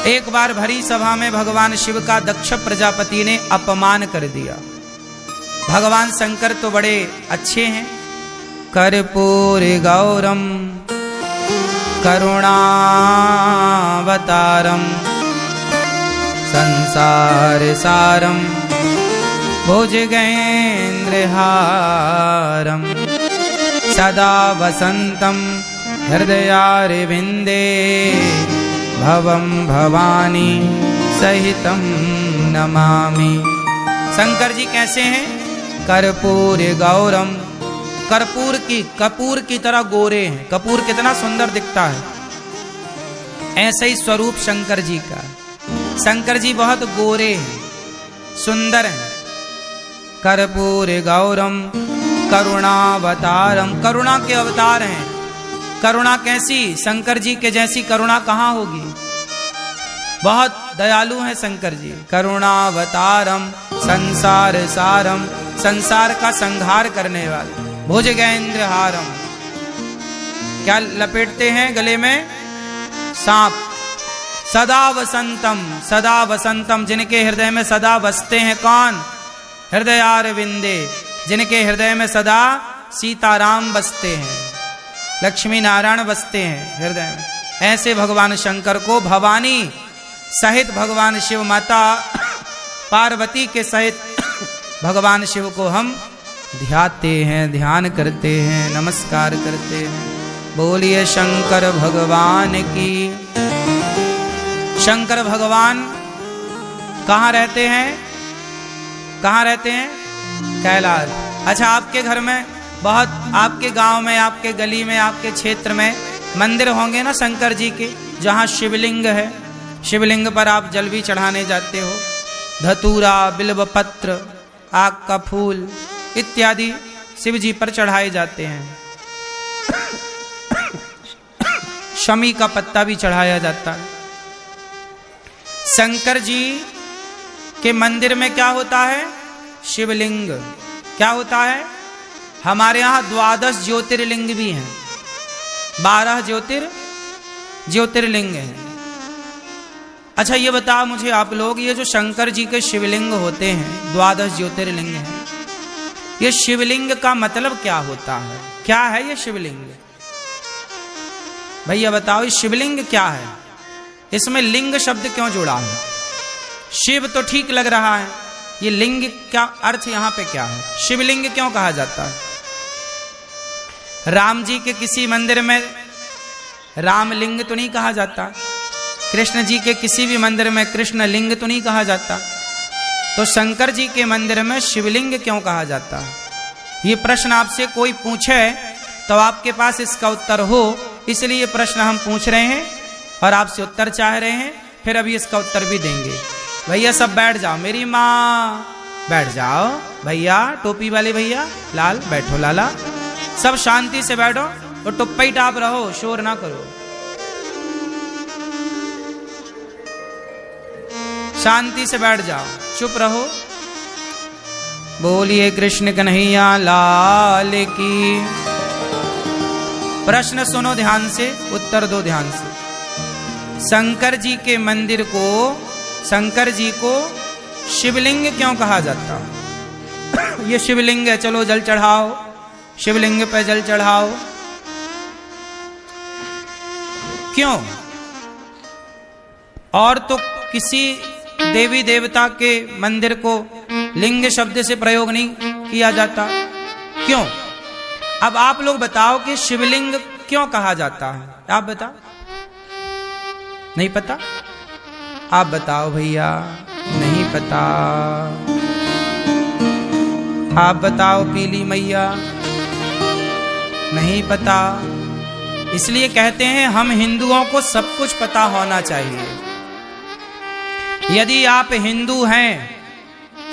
एक बार भरी सभा में भगवान शिव का दक्ष प्रजापति ने अपमान कर दिया। भगवान शंकर तो बड़े अच्छे हैं। कर्पूर गौरम करुणावतारम संसार सारम भुजगेन्द्रहारम सदा वसंतम हृदयारविंदे भवम भवानी सहितम नमामि। शंकर जी कैसे हैं? कर्पूर गौरम, कपूर की तरह गोरे हैं। कपूर कितना सुंदर दिखता है, ऐसे ही स्वरूप शंकर जी का। शंकर जी बहुत गोरे हैं, सुंदर हैं। कर्पूर गौरम करुणावतारम, करुणा के अवतार हैं। करुणा कैसी? शंकर जी के जैसी करुणा कहाँ होगी। बहुत दयालु हैं शंकर जी। करुणावतारम संसार सारम, संसार का संहार करने वाले। भुजगेन्द्रहारम, क्या लपेटते हैं गले में? सांप। सदा वसंतम, सदा वसंतम, जिनके हृदय में सदा बसते हैं कौन? हृदयारविंदे, जिनके हृदय में सदा सीताराम बसते हैं, लक्ष्मी नारायण बसते हैं हृदय में। ऐसे भगवान शंकर को भवानी सहित भगवान शिव माता पार्वती के सहित भगवान शिव को हम ध्याते हैं, ध्यान करते हैं, नमस्कार करते हैं। बोलिए शंकर भगवान की। शंकर भगवान कहाँ रहते हैं? कहाँ रहते हैं? कैलाश। अच्छा, आपके घर में बहुत, आपके गांव में, आपके गली में, आपके क्षेत्र में मंदिर होंगे ना शंकर जी के, जहाँ शिवलिंग है। शिवलिंग पर आप जल भी चढ़ाने जाते हो। धतूरा, बिल्व पत्र, आग का फूल इत्यादि शिव जी पर चढ़ाए जाते हैं। शमी का पत्ता भी चढ़ाया जाता है। शंकर जी के मंदिर में क्या होता है? शिवलिंग। क्या होता है? हमारे यहाँ 12 ज्योतिर्लिंग भी हैं। 12 ज्योतिर्लिंग हैं। अच्छा, ये बताओ मुझे आप लोग, ये जो शंकर जी के शिवलिंग होते हैं, 12 ज्योतिर्लिंग हैं, ये शिवलिंग का मतलब क्या होता है? क्या है ये शिवलिंग? भैया बताओ, ये शिवलिंग क्या है? इसमें लिंग शब्द क्यों जुड़ा है? शिव तो ठीक लग रहा है, ये लिंग क्या अर्थ यहाँ पे क्या है? शिवलिंग क्यों कहा जाता है? राम जी के किसी मंदिर में रामलिंग तो नहीं कहा जाता, कृष्ण जी के किसी भी मंदिर में कृष्ण लिंग तो नहीं कहा जाता, तो शंकर जी के मंदिर में शिवलिंग क्यों कहा जाता है? ये प्रश्न आपसे कोई पूछे तो आपके पास इसका उत्तर हो, इसलिए प्रश्न हम पूछ रहे हैं और आपसे उत्तर चाह रहे हैं। फिर अभी इसका उत्तर भी देंगे। भैया सब बैठ जाओ, मेरी माँ बैठ जाओ। भैया टोपी वाले भैया, लाल बैठो, लाला सब शांति से बैठो और टुप्पा ही टाप रहो, शोर ना करो, शांति से बैठ जाओ, चुप रहो। बोलिए कृष्ण कन्हैया लाल की। प्रश्न सुनो ध्यान से, उत्तर दो ध्यान से। शंकर जी के मंदिर को, शंकर जी को शिवलिंग क्यों कहा जाता? ये शिवलिंग है, चलो जल चढ़ाओ, शिवलिंग पे जल चढ़ाओ। क्यों? और तो किसी देवी देवता के मंदिर को लिंग शब्द से प्रयोग नहीं किया जाता, क्यों? अब आप लोग बताओ कि शिवलिंग क्यों कहा जाता है? आप बताओ। नहीं पता? आप बताओ भैया। नहीं पता? आप बताओ पीली मैया। नहीं पता? इसलिए कहते हैं हम हिंदुओं को सब कुछ पता होना चाहिए। यदि आप हिंदू हैं,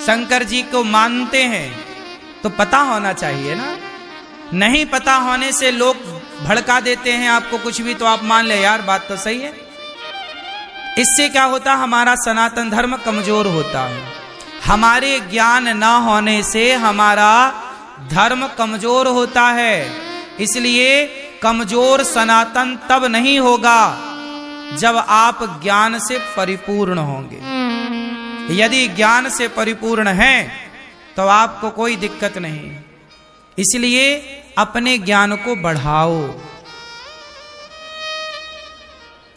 शंकर जी को मानते हैं, तो पता होना चाहिए ना। नहीं पता होने से लोग भड़का देते हैं आपको कुछ भी, तो आप मान ले यार बात तो सही है। इससे क्या होता? हमारा सनातन धर्म कमजोर होता है। हमारे ज्ञान न होने से हमारा धर्म कमजोर होता है। इसलिए कमजोर सनातन तब नहीं होगा जब आप ज्ञान से परिपूर्ण होंगे। यदि ज्ञान से परिपूर्ण हैं तो आपको कोई दिक्कत नहीं। इसलिए अपने ज्ञान को बढ़ाओ,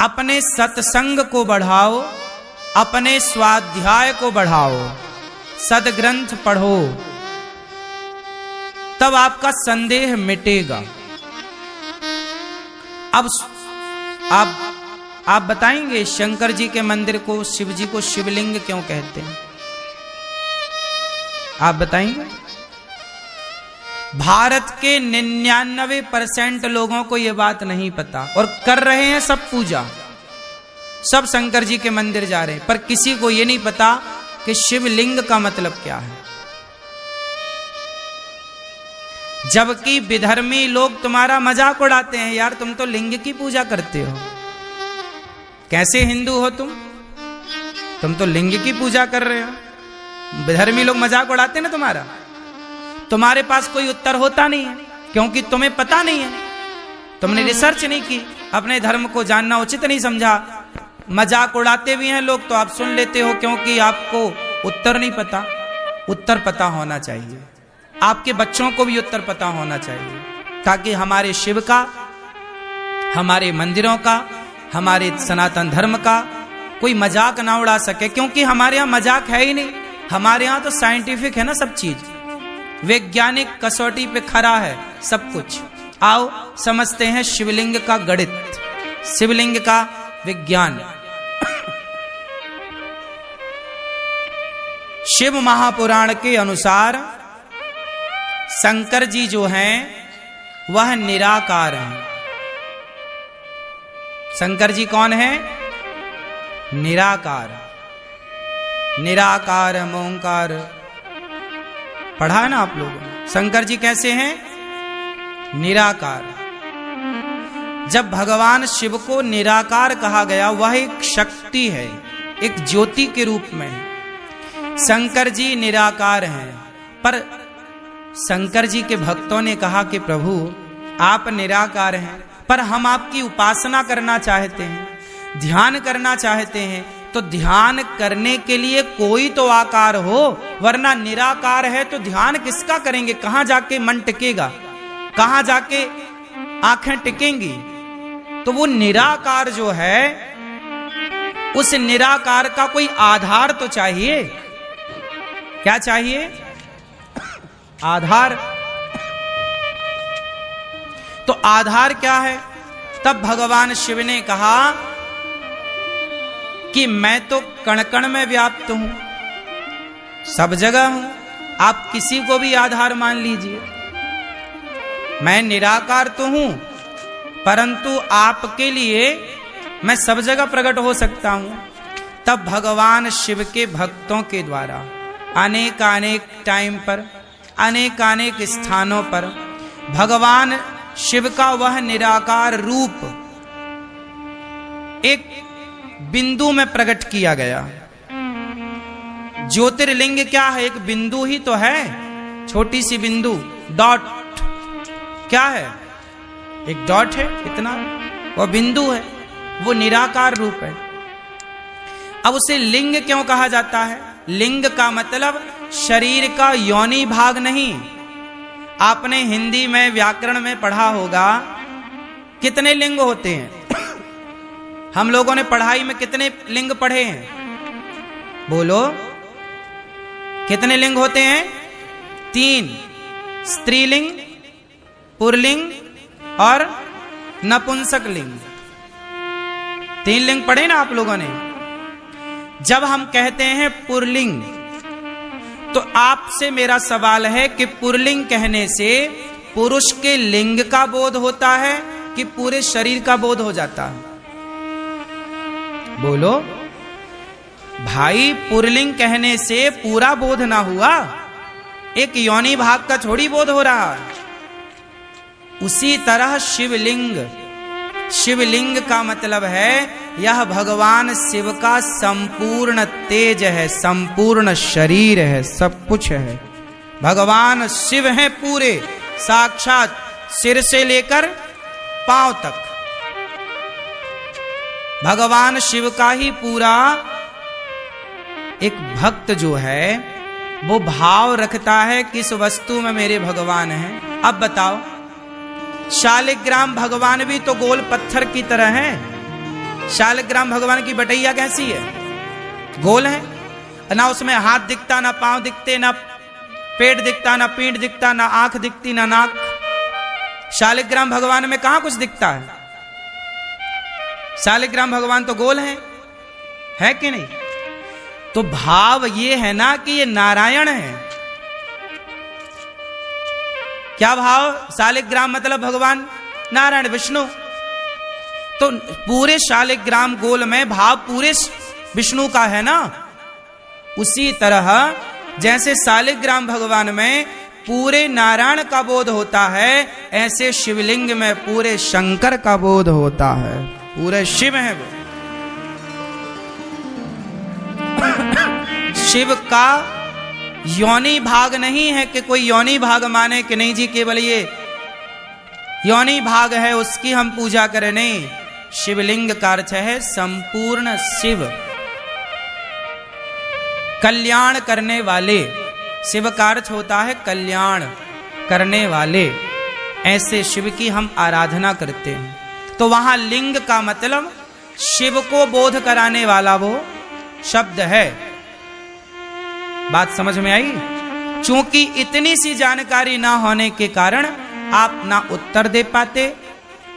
अपने सत्संग को बढ़ाओ, अपने स्वाध्याय को बढ़ाओ, सदग्रंथ पढ़ो, तब आपका संदेह मिटेगा। अब आप बताएंगे शंकर जी के मंदिर को, शिव जी को शिवलिंग क्यों कहते हैं? आप बताएंगे? भारत के 99% लोगों को यह बात नहीं पता और कर रहे हैं सब पूजा, सब शंकर जी के मंदिर जा रहे हैं, पर किसी को यह नहीं पता कि शिवलिंग का मतलब क्या है। जबकि विधर्मी लोग तुम्हारा मजाक उड़ाते हैं, यार तुम तो लिंग की पूजा करते हो, कैसे हिंदू हो तुम तो लिंग की पूजा कर रहे हो। विधर्मी लोग मजाक उड़ाते हैं ना तुम्हारा। तुम्हारे पास कोई उत्तर होता नहीं है क्योंकि तुम्हें पता नहीं है, तुमने रिसर्च नहीं की, अपने धर्म को जानना उचित नहीं समझा। मजाक उड़ाते भी हैं लोग तो आप सुन लेते हो क्योंकि आपको उत्तर नहीं पता। उत्तर पता होना चाहिए, आपके बच्चों को भी उत्तर पता होना चाहिए, ताकि हमारे शिव का, हमारे मंदिरों का, हमारे सनातन धर्म का कोई मजाक ना उड़ा सके। क्योंकि हमारे यहाँ मजाक है ही नहीं, हमारे यहाँ तो साइंटिफिक है ना सब चीज, वैज्ञानिक कसौटी पे खरा है सब कुछ। आओ समझते हैं शिवलिंग का गणित, शिवलिंग का विज्ञान। शिव महापुराण के अनुसार शंकर जी जो हैं वह निराकार हैं। शंकर जी कौन है? निराकार। निराकार ओंकार पढ़ा है ना आप लोगों ने। शंकर जी कैसे हैं? निराकार। जब भगवान शिव को निराकार कहा गया, वह एक शक्ति है, एक ज्योति के रूप में है। शंकर जी निराकार हैं, पर शंकर जी के भक्तों ने कहा कि प्रभु आप निराकार हैं, पर हम आपकी उपासना करना चाहते हैं, ध्यान करना चाहते हैं, तो ध्यान करने के लिए कोई तो आकार हो, वरना निराकार है तो ध्यान किसका करेंगे? कहां जाके मन टिकेगा, कहां जाके आंखें टिकेंगी? तो वो निराकार जो है, उस निराकार का कोई आधार तो चाहिए। क्या चाहिए? आधार। तो आधार क्या है? तब भगवान शिव ने कहा कि मैं तो कण कण में व्याप्त हूं, सब जगह हूं, आप किसी को भी आधार मान लीजिए। मैं निराकार तो हूं, परंतु आपके लिए मैं सब जगह प्रकट हो सकता हूं। तब भगवान शिव के भक्तों के द्वारा अनेक अनेक टाइम पर, अनेक अनेक स्थानों पर भगवान शिव का वह निराकार रूप एक बिंदु में प्रकट किया गया। ज्योतिर्लिंग क्या है? एक बिंदु ही तो है, छोटी सी बिंदु, डॉट। क्या है? एक डॉट है, इतना वो बिंदु है, वो निराकार रूप है। अब उसे लिंग क्यों कहा जाता है? लिंग का मतलब शरीर का योनि भाग नहीं। आपने हिंदी में व्याकरण में पढ़ा होगा कितने लिंग होते हैं। हम लोगों ने पढ़ाई में कितने लिंग पढ़े हैं? बोलो, कितने लिंग होते हैं? 3, स्त्रीलिंग, पुरलिंग और नपुंसक लिंग। 3 लिंग पढ़े ना आप लोगों ने। जब हम कहते हैं पुरलिंग, तो आपसे मेरा सवाल है कि पुरलिंग कहने से पुरुष के लिंग का बोध होता है कि पूरे शरीर का बोध हो जाता है? बोलो भाई, पुरलिंग कहने से पूरा बोध ना हुआ, एक योनि भाग का थोड़ी बोध हो रहा है। उसी तरह शिवलिंग, शिवलिंग का मतलब है यह भगवान शिव का संपूर्ण तेज है, संपूर्ण शरीर है, सब कुछ है। भगवान शिव हैं पूरे, साक्षात सिर से लेकर पांव तक। भगवान शिव का ही पूरा एक भक्त जो है वो भाव रखता है किस वस्तु में मेरे भगवान हैं। अब बताओ, शालिग्राम भगवान भी तो गोल पत्थर की तरह है। शालिग्राम भगवान की बटैया कैसी है? गोल है ना, उसमें हाथ दिखता, ना पांव दिखते, ना पेट दिखता, ना पीठ दिखता, ना आंख दिखती, ना नाक। शालिग्राम भगवान में कहां कुछ दिखता है? शालिग्राम भगवान तो गोल है कि नहीं? तो भाव ये है ना कि ये नारायण है। क्या भाव? शालिग्राम मतलब भगवान नारायण विष्णु। तो पूरे शालिग्राम गोल में भाव पूरे विष्णु का है ना। उसी तरह जैसे शालिग्राम भगवान में पूरे नारायण का बोध होता है, ऐसे शिवलिंग में पूरे शंकर का बोध होता है। पूरे शिव है वो। शिव का योनि भाग नहीं है कि कोई योनि भाग माने कि नहीं जी केवल ये योनि भाग है उसकी हम पूजा करें। नहीं, शिवलिंग का अर्थ है संपूर्ण शिव, कल्याण करने वाले। शिव का अर्थ होता है कल्याण करने वाले। ऐसे शिव की हम आराधना करते हैं। तो वहां लिंग का मतलब शिव को बोध कराने वाला वो शब्द है। बात समझ में आई? चूंकि इतनी सी जानकारी ना होने के कारण आप ना उत्तर दे पाते,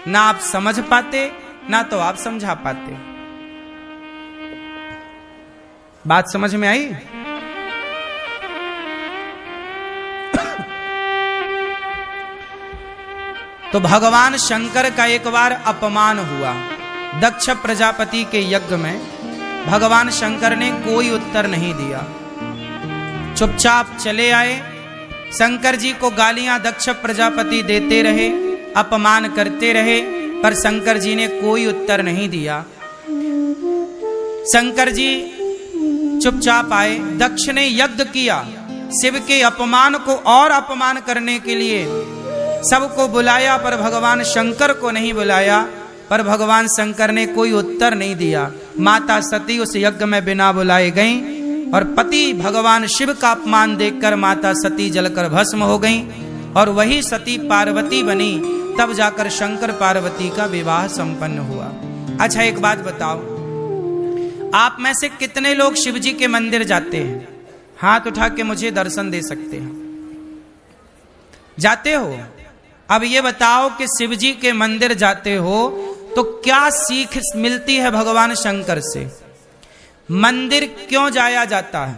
ना आप समझ पाते, ना तो आप समझा पाते। बात समझ में आई? तो भगवान शंकर का एक बार अपमान हुआ। दक्ष प्रजापति के यज्ञ में भगवान शंकर ने कोई उत्तर नहीं दिया, चुपचाप चले आए। शंकर जी को गालियां दक्ष प्रजापति देते रहे, अपमान करते रहे, पर शंकर जी ने कोई उत्तर नहीं दिया। शंकर जी चुपचाप आए। दक्ष ने यज्ञ किया, शिव के अपमान को और अपमान करने के लिए सबको बुलाया, पर भगवान शंकर को नहीं बुलाया। पर भगवान शंकर ने कोई उत्तर नहीं दिया। माता सती उस यज्ञ में बिना बुलाए गईं और पति भगवान शिव का अपमान देखकर माता सती जलकर भस्म हो गईं और वही सती पार्वती बनी। तब जाकर शंकर पार्वती का विवाह संपन्न हुआ। अच्छा एक बात बताओ, आप में से कितने लोग शिव जी के मंदिर जाते हैं? हाथ उठा के मुझे दर्शन दे सकते हैं। जाते हो? अब ये बताओ कि शिव जी के मंदिर जाते हो तो क्या सीख मिलती है भगवान शंकर से? मंदिर क्यों जाया जाता है?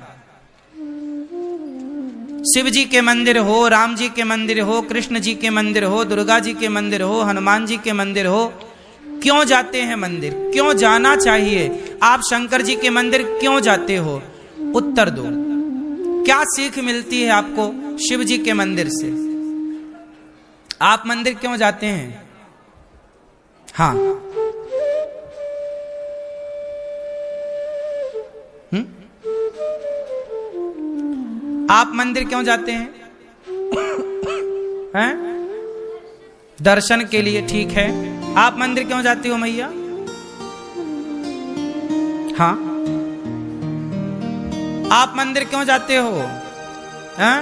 शिव जी के मंदिर हो, राम जी के मंदिर हो, कृष्ण जी के मंदिर हो, दुर्गा जी के मंदिर हो, हनुमान जी के मंदिर हो, क्यों जाते हैं मंदिर? क्यों जाना चाहिए? आप शंकर जी के मंदिर क्यों जाते हो? उत्तर दो। क्या सीख मिलती है आपको शिव जी के मंदिर से? आप मंदिर क्यों जाते हैं? हाँ, आप मंदिर क्यों जाते हैं? हैं? दर्शन के लिए, ठीक है। आप मंदिर क्यों जाती हो मैया? हाँ, आप मंदिर क्यों जाते हो? हैं?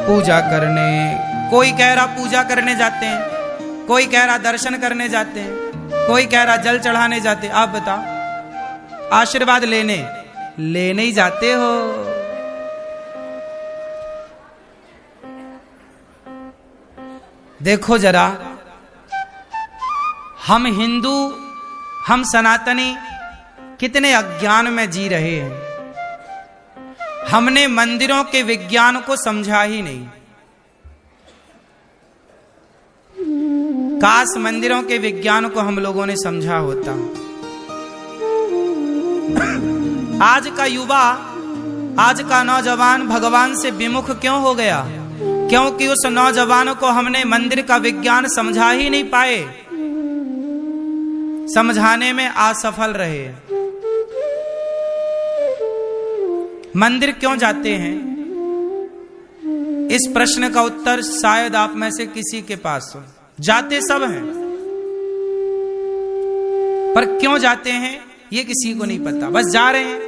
पूजा करने। कोई कह रहा पूजा करने जाते हैं, कोई कह रहा दर्शन करने जाते हैं, कोई कह रहा जल चढ़ाने जाते हैं। आप बताओ, आशीर्वाद लेने ही जाते हो। देखो जरा, हम हिंदू, हम सनातनी कितने अज्ञान में जी रहे हैं। हमने मंदिरों के विज्ञान को समझा ही नहीं। काश मंदिरों के विज्ञान को हम लोगों ने समझा होता। आज का युवा, आज का नौजवान भगवान से विमुख क्यों हो गया? क्योंकि उस नौजवान को हमने मंदिर का विज्ञान समझा ही नहीं पाए, समझाने में असफल रहे। मंदिर क्यों जाते हैं? इस प्रश्न का उत्तर शायद आप में से किसी के पास हो। जाते सब हैं, पर क्यों जाते हैं ये किसी को नहीं पता, बस जा रहे हैं।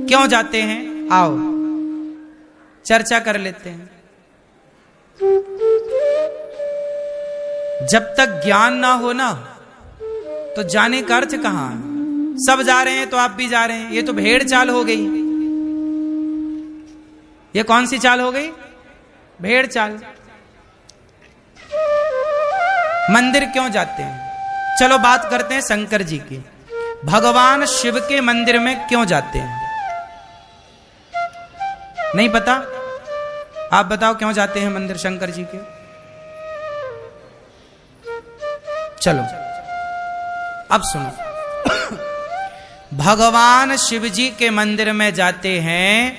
क्यों जाते हैं, आओ चर्चा कर लेते हैं। जब तक ज्ञान ना हो ना तो जाने का अर्थ कहां है। सब जा रहे हैं तो आप भी जा रहे हैं, ये तो भेड़ चाल हो गई। ये कौन सी चाल हो गई, भेड़ चाल। मंदिर क्यों जाते हैं, चलो बात करते हैं शंकर जी की। भगवान शिव के मंदिर में क्यों जाते हैं, नहीं पता? आप बताओ क्यों जाते हैं मंदिर शंकर जी के। चलो अब सुनो। भगवान शिव जी के मंदिर में जाते हैं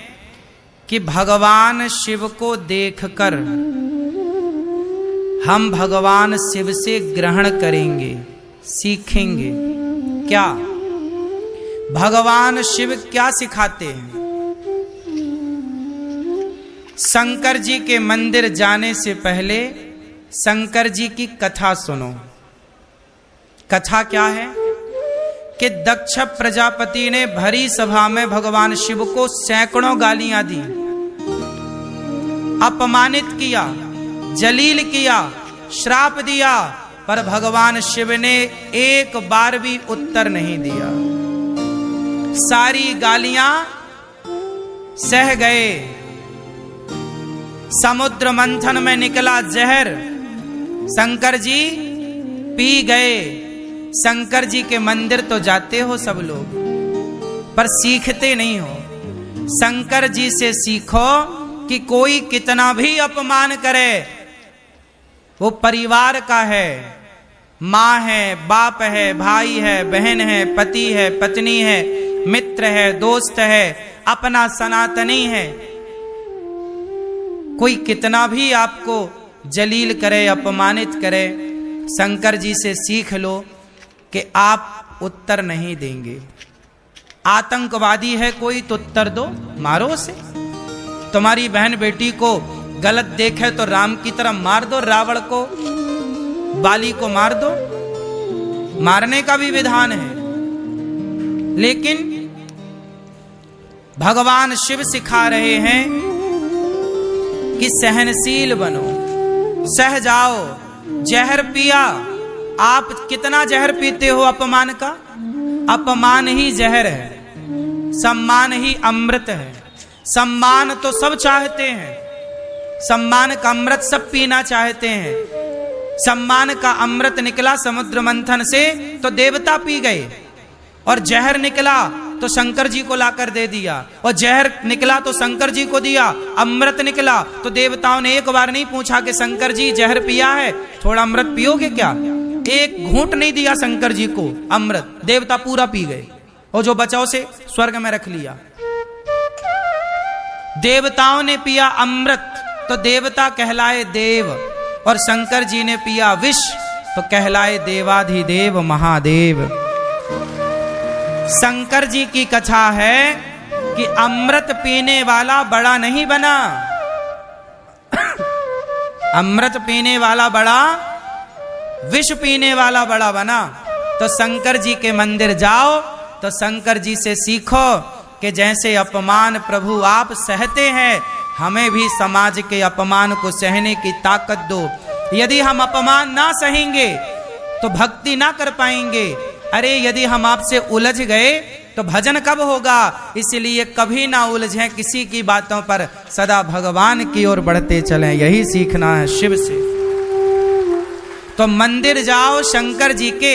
कि भगवान शिव को देखकर हम भगवान शिव से ग्रहण करेंगे, सीखेंगे। क्या भगवान शिव क्या सिखाते हैं? शंकर जी के मंदिर जाने से पहले शंकर जी की कथा सुनो। कथा क्या है कि दक्ष प्रजापति ने भरी सभा में भगवान शिव को सैकड़ों गालियां दी, अपमानित किया, जलील किया, श्राप दिया, पर भगवान शिव ने एक बार भी उत्तर नहीं दिया। सारी गालियां सह गए। समुद्र मंथन में निकला जहर शंकर जी पी गए। शंकर जी के मंदिर तो जाते हो सब लोग, पर सीखते नहीं हो। शंकर जी से सीखो कि कोई कितना भी अपमान करे, वो परिवार का है, माँ है, बाप है, भाई है, बहन है, पति है, पत्नी है, मित्र है, दोस्त है, अपना सनातनी है। कोई कितना भी आपको जलील करे, अपमानित करे, शंकर जी से सीख लो कि आप उत्तर नहीं देंगे। आतंकवादी है कोई तो उत्तर दो, मारो उसे। तुम्हारी बहन बेटी को गलत देखे तो राम की तरह मार दो, रावण को, बाली को मार दो, मारने का भी विधान है। लेकिन भगवान शिव सिखा रहे हैं कि सहनशील बनो, सह जाओ। जहर पिया, आप कितना जहर पीते हो अपमान का? अपमान ही जहर है, सम्मान ही अमृत है। सम्मान तो सब चाहते हैं, सम्मान का अमृत सब पीना चाहते हैं। सम्मान का अमृत निकला समुद्र मंथन से तो देवता पी गए, और जहर निकला तो शंकर जी को लाकर दे दिया, और जहर निकला तो शंकर जी को दिया। अमृत निकला तो देवताओं ने एक बार नहीं पूछा कि शंकर जी जहर पिया है, थोड़ा अमृत पियोगे क्या? एक घूंट नहीं दिया शंकर जी को अमृत, देवता पूरा पी गए, और जो बचा उसे स्वर्ग में रख लिया। देवताओं ने पिया अमृत तो देवता कहलाए देव, और शंकर जी ने पिया विष तो कहलाए देवाधिदेव महादेव। शंकर जी की कथा है कि अमृत पीने वाला बड़ा नहीं बना, अमृत पीने वाला बड़ा, विष पीने वाला बड़ा बना। तो शंकर जी के मंदिर जाओ तो शंकर जी से सीखो कि जैसे अपमान प्रभु आप सहते हैं, हमें भी समाज के अपमान को सहने की ताकत दो। यदि हम अपमान ना सहेंगे तो भक्ति ना कर पाएंगे। अरे यदि हम आपसे उलझ गए तो भजन कब होगा? इसलिए कभी ना उलझें किसी की बातों पर, सदा भगवान की ओर बढ़ते चलें, यही सीखना है शिव से। तो मंदिर जाओ शंकर जी के,